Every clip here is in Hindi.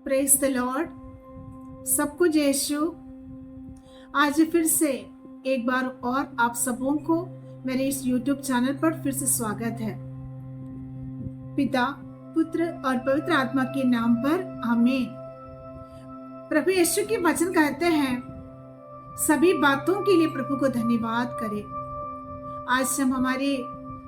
Praise the Lord. सबको जय यीशु। आज फिर से एक बार और आप सबों को मेरे इस YouTube चैनल पर फिर से स्वागत है। पिता, पुत्र और पवित्र आत्मा के नाम पर आमीन। प्रभु यीशु के वचन कहते हैं, सभी बातों के लिए प्रभु को धन्यवाद करें। आज हम हमारे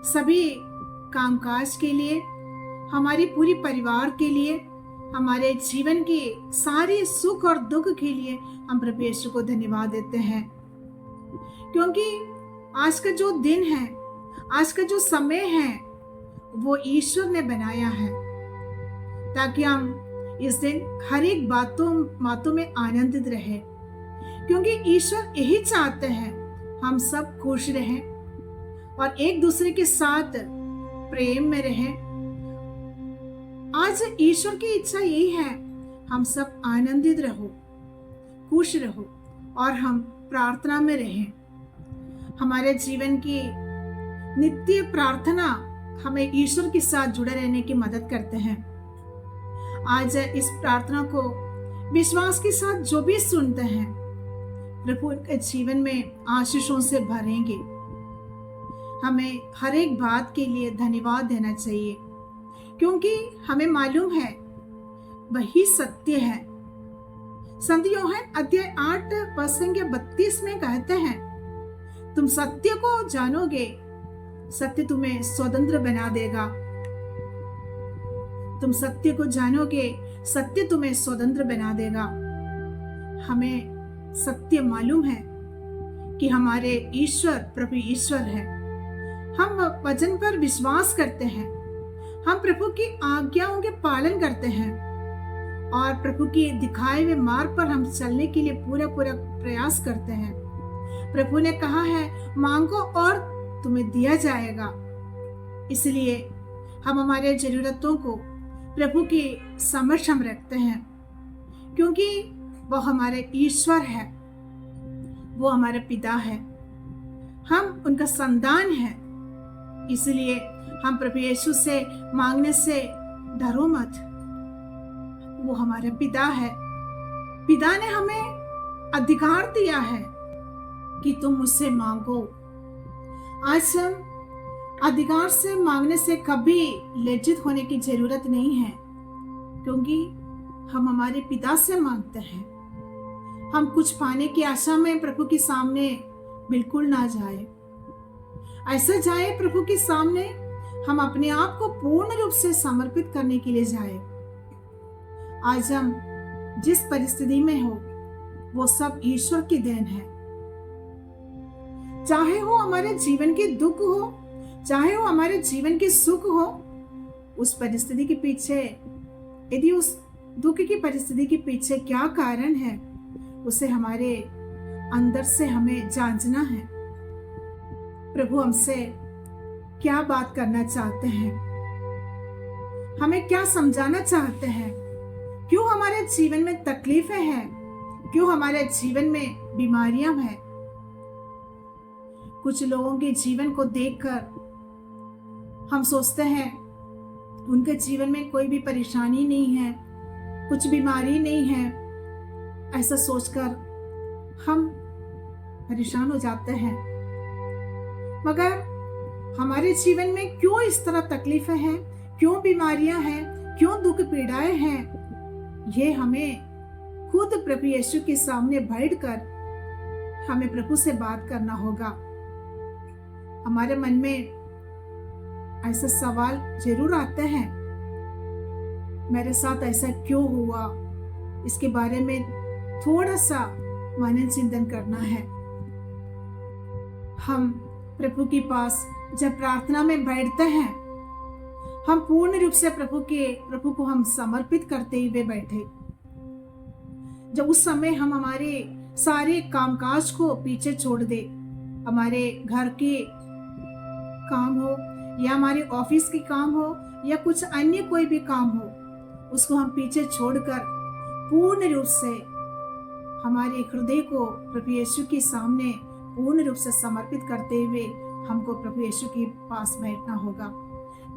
सभी कामकाज के लिए, हमारी पूरी परिवार के लिए, हमारे जीवन के सारे सुख और दुख के लिए हम प्रभु यीशु को धन्यवाद देते हैं, क्योंकि आज का जो दिन है, आज का जो समय है, वो ईश्वर ने बनाया है ताकि हम इस दिन हर एक बातों में आनंदित रहे, क्योंकि ईश्वर यही चाहते हैं हम सब खुश रहें और एक दूसरे के साथ प्रेम में रहें। आज ईश्वर की इच्छा यही है, हम सब आनंदित रहो, खुश रहो और हम प्रार्थना में रहें। हमारे जीवन की नित्य प्रार्थना हमें ईश्वर के साथ जुड़े रहने की मदद करते हैं। आज इस प्रार्थना को विश्वास के साथ जो भी सुनते हैं, प्रभु उनके जीवन में आशीषों से भरेंगे। हमें हर एक बात के लिए धन्यवाद देना चाहिए, क्योंकि हमें मालूम है वही सत्य है। संत यूहन्ना अध्याय 8 वचन 32 में कहते हैं, तुम सत्य को जानोगे, सत्य तुम्हें स्वतंत्र बना देगा। तुम सत्य को जानोगे, सत्य तुम्हें स्वतंत्र बना देगा। हमें सत्य मालूम है कि हमारे ईश्वर प्रभु ईश्वर है। हम वचन पर विश्वास करते हैं, हम प्रभु की आज्ञाओं के पालन करते हैं और प्रभु के दिखाए हुए मार्ग पर हम चलने के लिए पूरा प्रयास करते हैं। प्रभु ने कहा है, मांगो और तुम्हें दिया जाएगा। इसलिए हम हमारे जरूरतों को प्रभु के समक्ष हम रखते हैं, क्योंकि वो हमारे ईश्वर है, वो हमारे पिता है, हम उनका संतान है। इसलिए हम प्रभु यीशु से मांगने से डरो मत, वो हमारे पिता है। पिता ने हमें अधिकार दिया है कि तुम मुझसे मांगो। आज हम अधिकार से मांगने से कभी लज्जित होने की जरूरत नहीं है, क्योंकि हम हमारे पिता से मांगते हैं। हम कुछ पाने की आशा में प्रभु के सामने बिल्कुल ना जाए। ऐसा जाए प्रभु के सामने हम अपने आप को पूर्ण रूप से समर्पित करने के लिए जाए। आज हम जिस परिस्थिति में हो, वो सब ईश्वर की देन है। चाहे वो हमारे जीवन के दुख हो, चाहे वो हमारे जीवन के सुख हो, उस परिस्थिति के पीछे, यदि उस दुख की परिस्थिति के पीछे क्या कारण है, उसे हमारे अंदर से हमें जांचना है। प्रभु हमसे क्या बात करना चाहते हैं, हमें क्या समझाना चाहते हैं, क्यों हमारे जीवन में तकलीफें हैं, क्यों हमारे जीवन में बीमारियां हैं। कुछ लोगों के जीवन को देखकर हम सोचते हैं उनके जीवन में कोई भी परेशानी नहीं है, कुछ बीमारी नहीं है। ऐसा सोचकर हम परेशान हो जाते हैं, मगर हमारे जीवन में क्यों इस तरह तकलीफें हैं, क्यों बीमारियां हैं, क्यों दुख पीड़ाएं हैं, ये हमें खुद प्रभु यीशु के सामने बैठकर हमें प्रभु से बात करना होगा। हमारे मन में ऐसा सवाल जरूर आते हैं, मेरे साथ ऐसा क्यों हुआ, इसके बारे में थोड़ा सा मनन चिंतन करना है। हम प्रभु के पास जब प्रार्थना में बैठते हैं, हम पूर्ण रूप से प्रभु को हम समर्पित करते हुए बैठे। जब उस समय हम हमारे सारे कामकाज को पीछे छोड़ दे, हमारे घर के काम हो या हमारे ऑफिस के काम हो या कुछ अन्य कोई भी काम हो, उसको हम पीछे छोड़कर पूर्ण रूप से हमारे हृदय को प्रभु यीशु के सामने पूर्ण रूप से समर्पित करते हुए हमको प्रभु यीशु के पास बैठना होगा।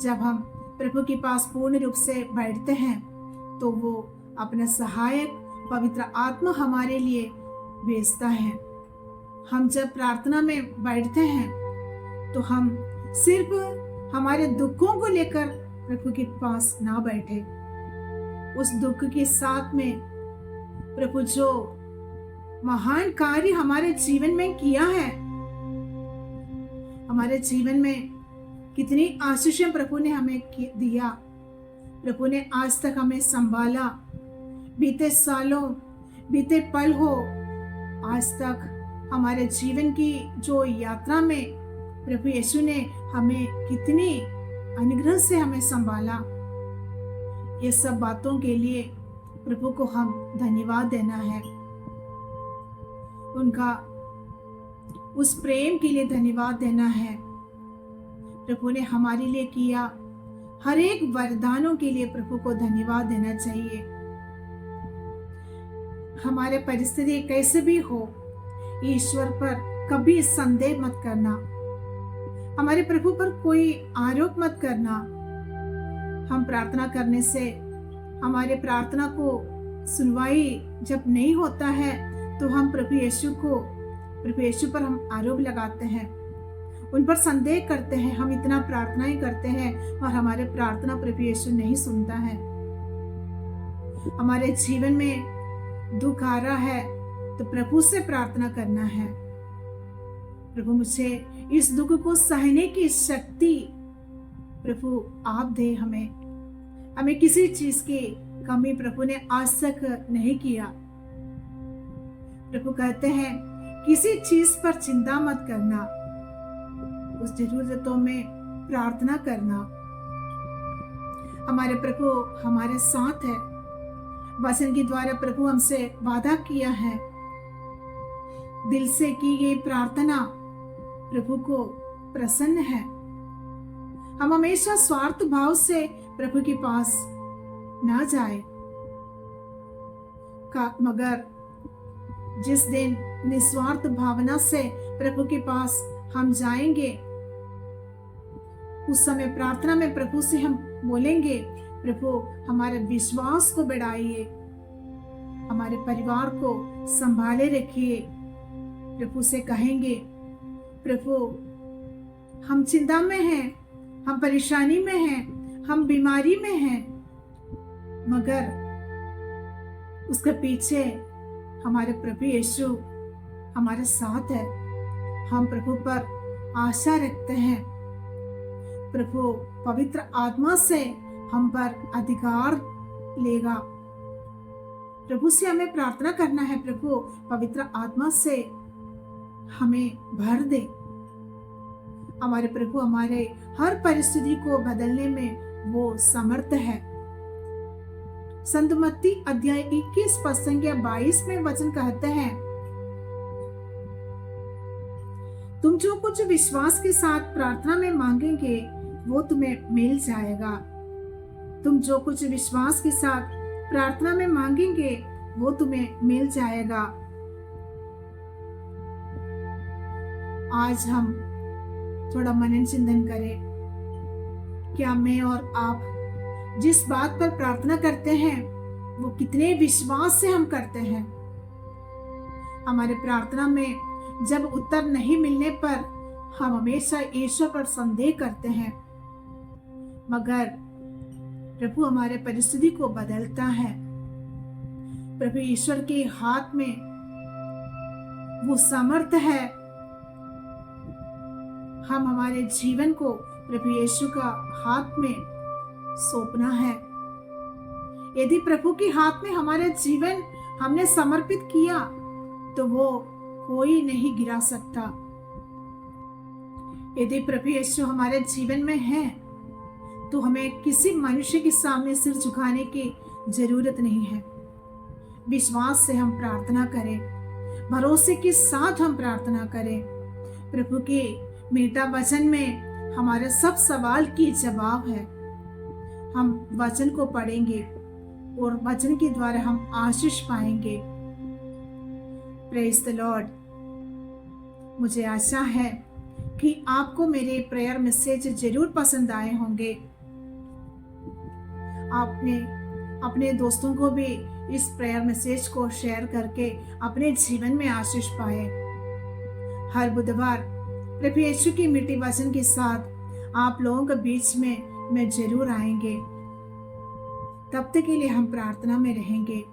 जब हम प्रभु के पास पूर्ण रूप से बैठते हैं तो वो अपना सहायक पवित्र आत्मा हमारे लिए भेजता है। हम जब प्रार्थना में बैठते हैं तो हम सिर्फ हमारे दुखों को लेकर प्रभु के पास ना बैठे, उस दुख के साथ में प्रभु जो महान कार्य हमारे जीवन में किया है, हमारे जीवन में कितनी आशीषें प्रभु ने हमें दिया, प्रभु ने आज तक हमें संभाला, बीते सालों बीते पल हो, आज तक हमारे जीवन की जो यात्रा में प्रभु यीशु ने हमें कितनी अनुग्रह से हमें संभाला। ये सब बातों के लिए प्रभु को हम धन्यवाद देना है, उनका उस प्रेम के लिए धन्यवाद देना है। प्रभु ने हमारे लिए किया हर एक वरदानों के लिए प्रभु को धन्यवाद देना चाहिए। हमारे परिस्थिति कैसे भी हो, ईश्वर पर कभी संदेह मत करना, हमारे प्रभु पर कोई आरोप मत करना। हम प्रार्थना करने से हमारे प्रार्थना को सुनवाई जब नहीं होता है तो हम प्रभु यीशु पर हम आरोप लगाते हैं, उन पर संदेह करते हैं। हम इतना प्रार्थनाएं करते हैं और हमारे प्रार्थना प्रभु यीशु नहीं सुनता है। हमारे जीवन में दुख आ रहा है तो प्रभु से प्रार्थना करना है, प्रभु मुझे इस दुख को सहने की शक्ति प्रभु आप दे। हमें किसी चीज की कमी प्रभु ने आज तक नहीं किया। प्रभु कहते हैं किसी चीज पर चिंता मत करना, उस जरूरतों में प्रार्थना करना। हमारे प्रभु हमारे साथ है, वचन के द्वारा प्रभु हमसे वादा किया है। दिल से की गई प्रार्थना प्रभु को प्रसन्न है। हम हमेशा स्वार्थ भाव से प्रभु के पास ना जाए, मगर जिस दिन निस्वार्थ भावना से प्रभु के पास हम जाएंगे, उस समय प्रार्थना में प्रभु से हम बोलेंगे, प्रभु हमारे विश्वास को बढ़ाइए, हमारे परिवार को संभाले रखिए। प्रभु से कहेंगे, प्रभु हम चिंता में हैं, हम परेशानी में हैं, हम बीमारी में हैं, मगर उसके पीछे हमारे प्रभु यीशु हमारे साथ है। हम प्रभु पर आशा रखते हैं। प्रभु पवित्र आत्मा से हम पर अधिकार लेगा। प्रभु से हमें प्रार्थना करना है, प्रभु पवित्र आत्मा से हमें भर दे। हमारे प्रभु हमारे हर परिस्थिति को बदलने में वो समर्थ है। संत मत्ती अध्याय 21 पद संख्या 22 में वचन कहते हैं, तुम जो कुछ विश्वास के साथ प्रार्थना में मांगेंगे वो तुम्हें मिल जाएगा। तुम जो कुछ विश्वास के साथ प्रार्थना में मांगेंगे वो तुम्हें मिल जाएगा। आज हम थोड़ा मनन चिंतन करें। क्या मैं और आप जिस बात पर प्रार्थना करते हैं वो कितने विश्वास से हम करते हैं? हमारे प्रार्थना में जब उत्तर नहीं मिलने पर हम हमेशा ईश्वर पर संदेह करते हैं, मगर प्रभु हमारे परिस्थिति को बदलता है। प्रभु ईश्वर के हाथ में वो समर्थ है। हम हमारे जीवन को प्रभु यीशु का हाथ में सौंपना है। यदि प्रभु के हाथ में हमारा जीवन हमने समर्पित किया तो वो कोई नहीं गिरा सकता। यदि प्रभु यीशु हमारे जीवन में है तो हमें किसी मनुष्य के सामने सिर झुकाने की जरूरत नहीं है। विश्वास से हम प्रार्थना करें, भरोसे के साथ हम प्रार्थना करें। प्रभु के मीठा वचन में हमारे सब सवाल की जवाब है। हम वचन को पढ़ेंगे और वचन के द्वारा हम आशीष पाएंगे। Praise the Lord. मुझे आशा है कि आपको मेरे प्रेयर मैसेज जरूर पसंद आए होंगे। आपने अपने दोस्तों को भी इस प्रेयर मैसेज को शेयर करके अपने जीवन में आशीष पाए। हर बुधवार प्रभु यीशु की मीठी वचन के साथ आप लोगों के बीच में मैं जरूर आएंगे। तब तक के लिए हम प्रार्थना में रहेंगे।